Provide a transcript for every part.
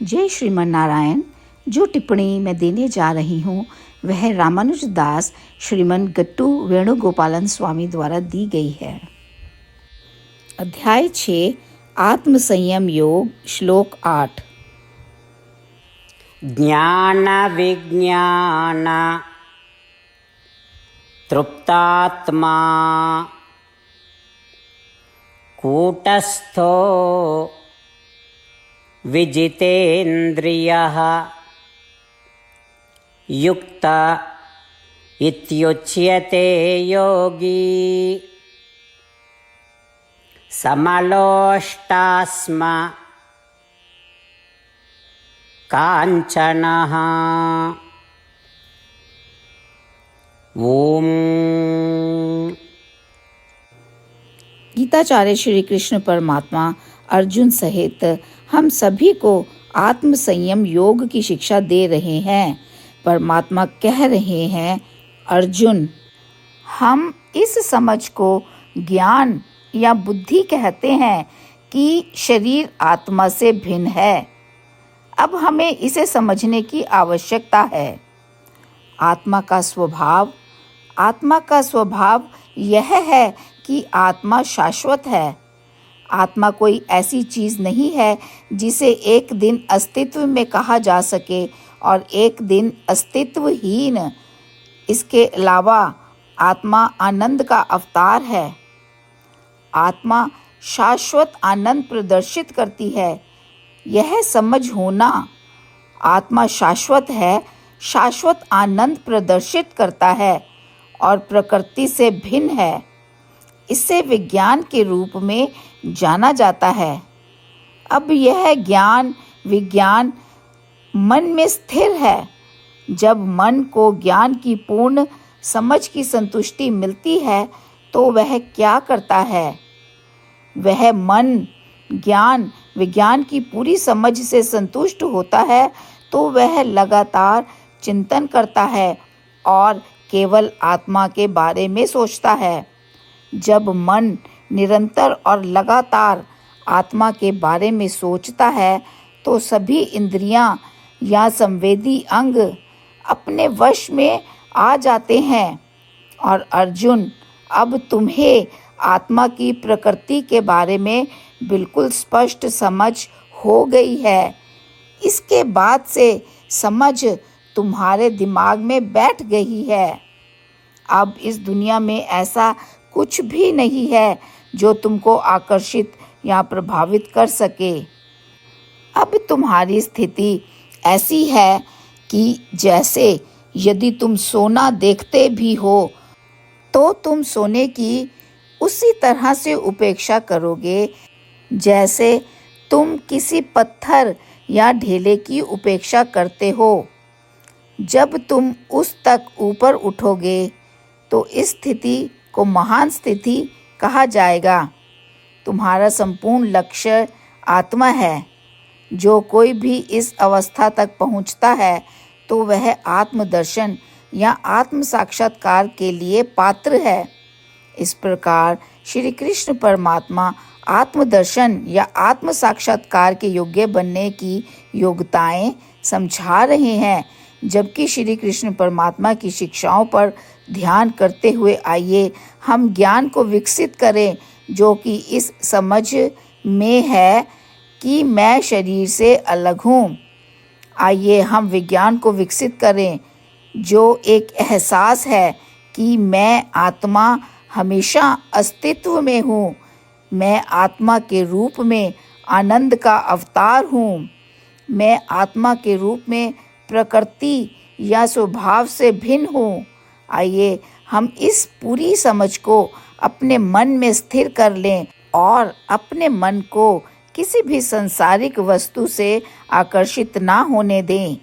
जय श्रीमन नारायण। जो टिप्पणी मैं देने जा रही हूँ वह रामानुज दास श्रीमन गट्टू वेणुगोपालन स्वामी द्वारा दी गई है। अध्याय 6 आत्म संयम योग, श्लोक 8। ज्ञान विज्ञान तृप्तात्मा कूटस्थो विजितेन्द्रियः युक्त इत्युच्यते योगी समलोष्टास्म कांचनः। ओम। गीताचार्य श्री कृष्ण परमात्मा अर्जुन सहित हम सभी को आत्म संयम योग की शिक्षा दे रहे हैं। परमात्मा कह रहे हैं, अर्जुन, हम इस समझ को ज्ञान या बुद्धि कहते हैं कि शरीर आत्मा से भिन्न है। अब हमें इसे समझने की आवश्यकता है। आत्मा का स्वभाव यह है कि आत्मा शाश्वत है। आत्मा कोई ऐसी चीज नहीं है जिसे एक दिन अस्तित्व में कहा जा सके और एक दिन अस्तित्वहीन। इसके अलावा आत्मा आनंद का अवतार है। आत्मा शाश्वत आनंद प्रदर्शित करती है। यह समझ होना, आत्मा शाश्वत है, शाश्वत आनंद प्रदर्शित करता है और प्रकृति से भिन्न है। इसे विज्ञान के रूप में जाना जाता है। अब यह विज्ञान मन में स्थिर है। जब मन को ज्ञान की पूर्ण समझ की संतुष्टि मिलती है तो वह क्या करता है? वह मन ज्ञान विज्ञान की पूरी समझ से संतुष्ट होता है तो वह लगातार चिंतन करता है और केवल आत्मा के बारे में सोचता है। जब मन निरंतर और लगातार आत्मा के बारे में सोचता है तो सभी इंद्रियां या संवेदी अंग अपने वश में आ जाते हैं। और अर्जुन, अब तुम्हें आत्मा की प्रकृति के बारे में बिल्कुल स्पष्ट समझ हो गई है। इसके बाद से समझ तुम्हारे दिमाग में बैठ गई है। अब इस दुनिया में ऐसा कुछ भी नहीं है जो तुमको आकर्षित या प्रभावित कर सके। अब तुम्हारी स्थिति ऐसी है कि जैसे यदि तुम सोना देखते भी हो तो तुम सोने की उसी तरह से उपेक्षा करोगे जैसे तुम किसी पत्थर या ढेले की उपेक्षा करते हो। जब तुम उस तक ऊपर उठोगे तो इस स्थिति को महान स्थिति कहा जाएगा। तुम्हारा संपूर्ण लक्ष्य आत्मा है। जो कोई भी इस अवस्था तक पहुंचता है तो वह आत्मदर्शन या आत्म साक्षात्कार के लिए पात्र है। इस प्रकार श्री कृष्ण परमात्मा आत्मदर्शन या आत्म साक्षात्कार के योग्य बनने की योग्यताएं समझा रहे हैं। जबकि श्री कृष्ण परमात्मा की शिक्षाओं पर ध्यान करते हुए आइए हम ज्ञान को विकसित करें जो कि इस समझ में है कि मैं शरीर से अलग हूँ। आइए हम विज्ञान को विकसित करें जो एक एहसास है कि मैं आत्मा हमेशा अस्तित्व में हूँ। मैं आत्मा के रूप में आनंद का अवतार हूँ। मैं आत्मा के रूप में प्रकृति या स्वभाव से भिन्न हूँ। आइए हम इस पूरी समझ को अपने मन में स्थिर कर लें और अपने मन को किसी भी सांसारिक वस्तु से आकर्षित ना होने दें।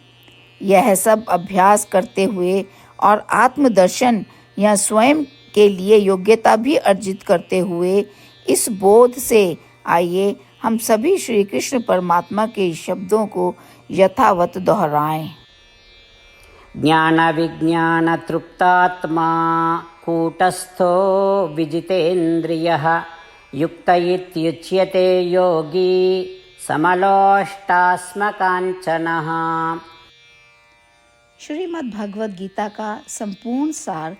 यह सब अभ्यास करते हुए और आत्मदर्शन या स्वयं के लिए योग्यता भी अर्जित करते हुए इस बोध से आइए हम सभी श्री कृष्ण परमात्मा के शब्दों को यथावत दोहराएं। ज्ञान विज्ञान तृप्तात्मा कूटस्थो विजितेन्द्रियः युक्त इत्युच्यते योगी समलोष्टास्मकाञ्चनः। श्रीमद् भगवद गीता का संपूर्ण सार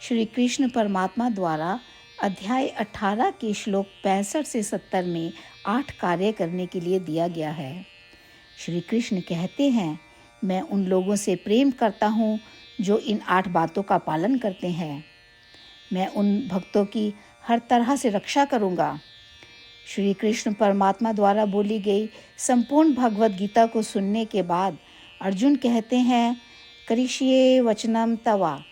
श्री कृष्ण परमात्मा द्वारा अध्याय 18 के श्लोक 65 से 70 में 8 कार्य करने के लिए दिया गया है। श्री कृष्ण कहते हैं, मैं उन लोगों से प्रेम करता हूँ जो इन 8 बातों का पालन करते हैं। मैं उन भक्तों की हर तरह से रक्षा करूँगा। श्री कृष्ण परमात्मा द्वारा बोली गई संपूर्ण भगवद गीता को सुनने के बाद अर्जुन कहते हैं, करिष्ये वचनम तवा,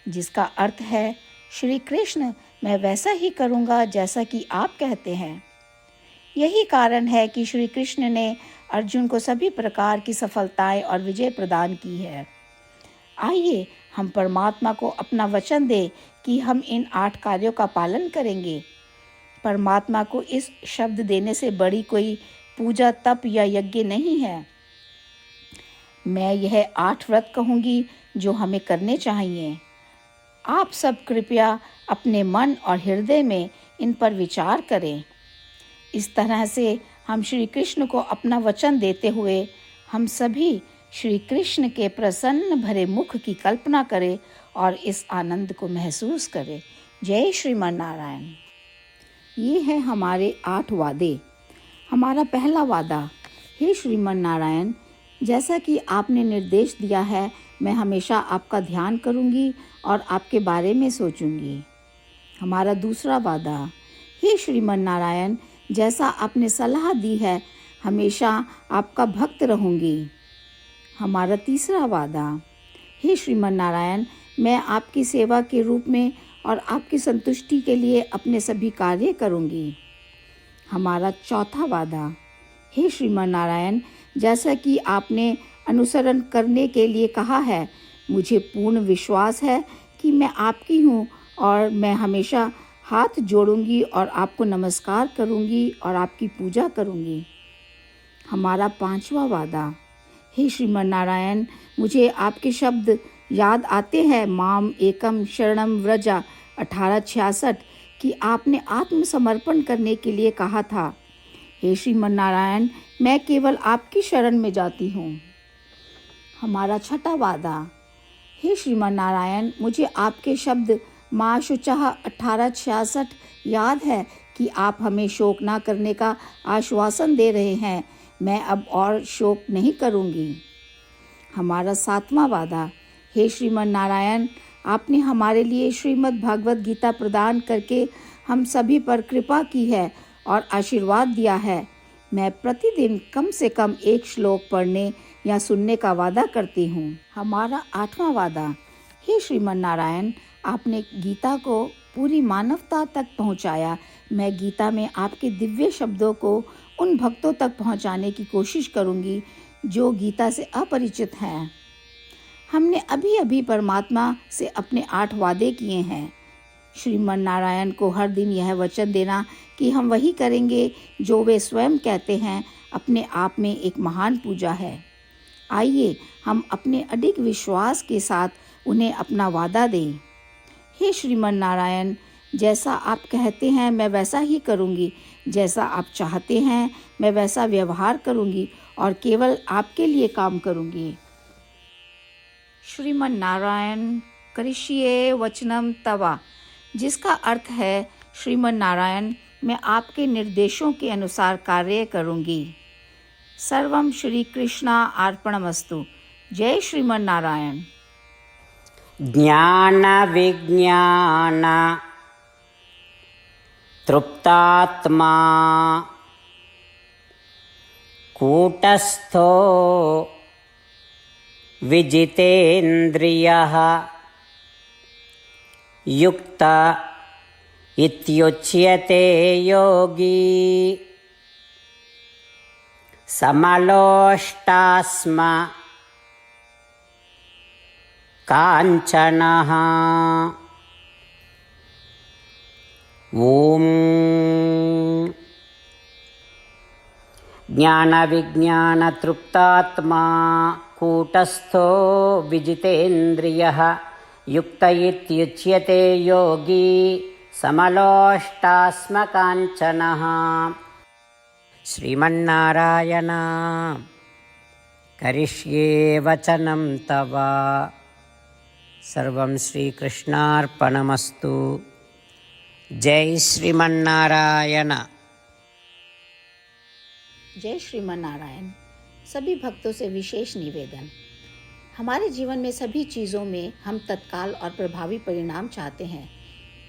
जिसका अर्थ है, श्री कृष्ण मैं वैसा ही करूँगा जैसा कि आप कहते हैं। यही कारण है कि श्री कृष्ण ने अर्जुन को सभी प्रकार की सफलताएं और विजय प्रदान की है। आइए हम परमात्मा को अपना वचन दें कि हम इन 8 कार्यों का पालन करेंगे। परमात्मा को इस शब्द देने से बड़ी कोई पूजा, तप या यज्ञ नहीं है। मैं यह 8 व्रत कहूँगी जो हमें करने चाहिए। आप सब कृपया अपने मन और हृदय में इन पर विचार करें। इस तरह से हम श्री कृष्ण को अपना वचन देते हुए हम सभी श्री कृष्ण के प्रसन्न भरे मुख की कल्पना करें और इस आनंद को महसूस करें। जय श्रीमन नारायण। ये है हमारे 8 वादे। हमारा पहला वादा, हे श्रीमन नारायण, जैसा कि आपने निर्देश दिया है, मैं हमेशा आपका ध्यान करूंगी और आपके बारे में सोचूंगी। हमारा दूसरा वादा, हे श्रीमन नारायण, जैसा आपने सलाह दी है, हमेशा आपका भक्त रहूंगी। हमारा तीसरा वादा, हे श्रीमन नारायण, मैं आपकी सेवा के रूप में और आपकी संतुष्टि के लिए अपने सभी कार्य करूंगी। हमारा चौथा वादा, हे श्रीमन नारायण, जैसा कि आपने अनुसरण करने के लिए कहा है, मुझे पूर्ण विश्वास है कि मैं आपकी हूँ और मैं हमेशा हाथ जोड़ूंगी और आपको नमस्कार करूंगी और आपकी पूजा करूंगी। हमारा 5वां वादा, हे श्रीमन नारायण, मुझे आपके शब्द याद आते हैं, माम एकम शरणम व्रजा 1866, कि आपने आत्मसमर्पण करने के लिए कहा था। हे श्रीमन नारायण, मैं केवल आपकी शरण में जाती हूँ। हमारा 6वां वादा, हे श्रीमन नारायण, मुझे आपके शब्द माँ शुचः 1866 याद है कि आप हमें शोक ना करने का आश्वासन दे रहे हैं। मैं अब और शोक नहीं करूँगी। हमारा 7वां वादा, हे श्रीमन नारायण, आपने हमारे लिए श्रीमद् भागवत गीता प्रदान करके हम सभी पर कृपा की है और आशीर्वाद दिया है। मैं प्रतिदिन कम से कम 1 श्लोक पढ़ने या सुनने का वादा करती हूँ। हमारा 8वां वादा, हे श्रीमन नारायण, आपने गीता को पूरी मानवता तक पहुँचाया। मैं गीता में आपके दिव्य शब्दों को उन भक्तों तक पहुँचाने की कोशिश करूँगी जो गीता से अपरिचित हैं। हमने अभी अभी परमात्मा से अपने 8 वादे किए हैं। श्रीमन नारायण को हर दिन यह वचन देना कि हम वही करेंगे जो वे स्वयं कहते हैं, अपने आप में एक महान पूजा है। आइए हम अपने अडिग विश्वास के साथ उन्हें अपना वादा दें। हे श्रीमन नारायण, जैसा आप कहते हैं मैं वैसा ही करूँगी। जैसा आप चाहते हैं मैं वैसा व्यवहार करूँगी और केवल आपके लिए काम करूँगी। श्रीमन नारायण करिष्ये वचनम तवा, जिसका अर्थ है, श्रीमन नारायण, मैं आपके निर्देशों के अनुसार कार्य करूँगी। सर्वम श्री कृष्णा अर्पणमस्तु। जय श्रीमन नारायण। ज्ञान विज्ञान तृप्तात्मा कूटस्थो विजितेन्द्रियः युक्त इत्युच्यते योगी समलोष्टास्म काञ्चनः। ॐ ज्ञानविज्ञानतृप्तात्मा कूटस्थो विजितेन्द्रियः युक्त इत्युच्यते योगी समलोष्टास्म काञ्चनः। श्रीमन्नारायण करिष्ये वचनं तव। सर्वं श्रीकृष्णार्पणमस्तु। जय श्रीमन्नारायण। जय श्रीमान नारायण। सभी भक्तों से विशेष निवेदन, हमारे जीवन में सभी चीज़ों में हम तत्काल और प्रभावी परिणाम चाहते हैं।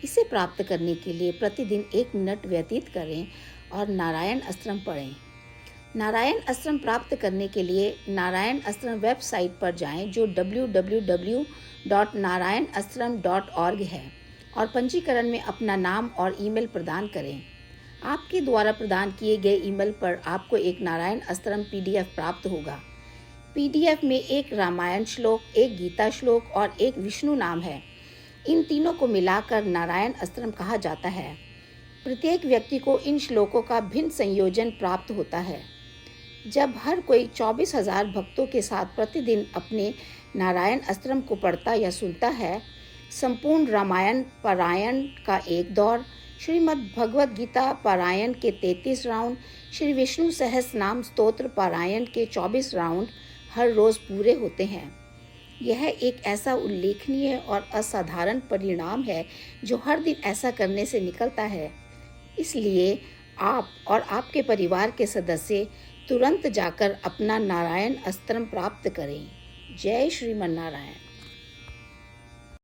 इसे प्राप्त करने के लिए प्रतिदिन 1 मिनट व्यतीत करें और नारायण अस्त्रम पढ़ें। नारायण अस्त्रम प्राप्त करने के लिए नारायण अस्त्रम वेबसाइट पर जाएं, जो www.narayanastram.org है, और पंजीकरण में अपना नाम और ईमेल प्रदान करें। आपके द्वारा प्रदान किए गए ईमेल पर आपको एक नारायण अस्त्रम PDF प्राप्त होगा। PDF में एक रामायण श्लोक, एक गीता श्लोक और एक विष्णु नाम है। इन तीनों को मिलाकर नारायण अस्त्रम कहा जाता है। प्रत्येक व्यक्ति को इन श्लोकों का भिन्न संयोजन प्राप्त होता है। जब हर कोई 24,000 भक्तों के साथ प्रतिदिन अपने नारायण अस्त्रम को पढ़ता या सुनता है, संपूर्ण रामायण पारायण का एक दौर, श्रीमद् भगवद गीता पारायण के 33 राउंड, श्री विष्णु सहस्रनाम स्तोत्र पारायण के 24 राउंड हर रोज़ पूरे होते हैं। यह एक ऐसा उल्लेखनीय और असाधारण परिणाम है जो हर दिन ऐसा करने से निकलता है। इसलिए आप और आपके परिवार के सदस्य तुरंत जाकर अपना नारायण अस्त्रम प्राप्त करें। जय श्रीमन नारायण।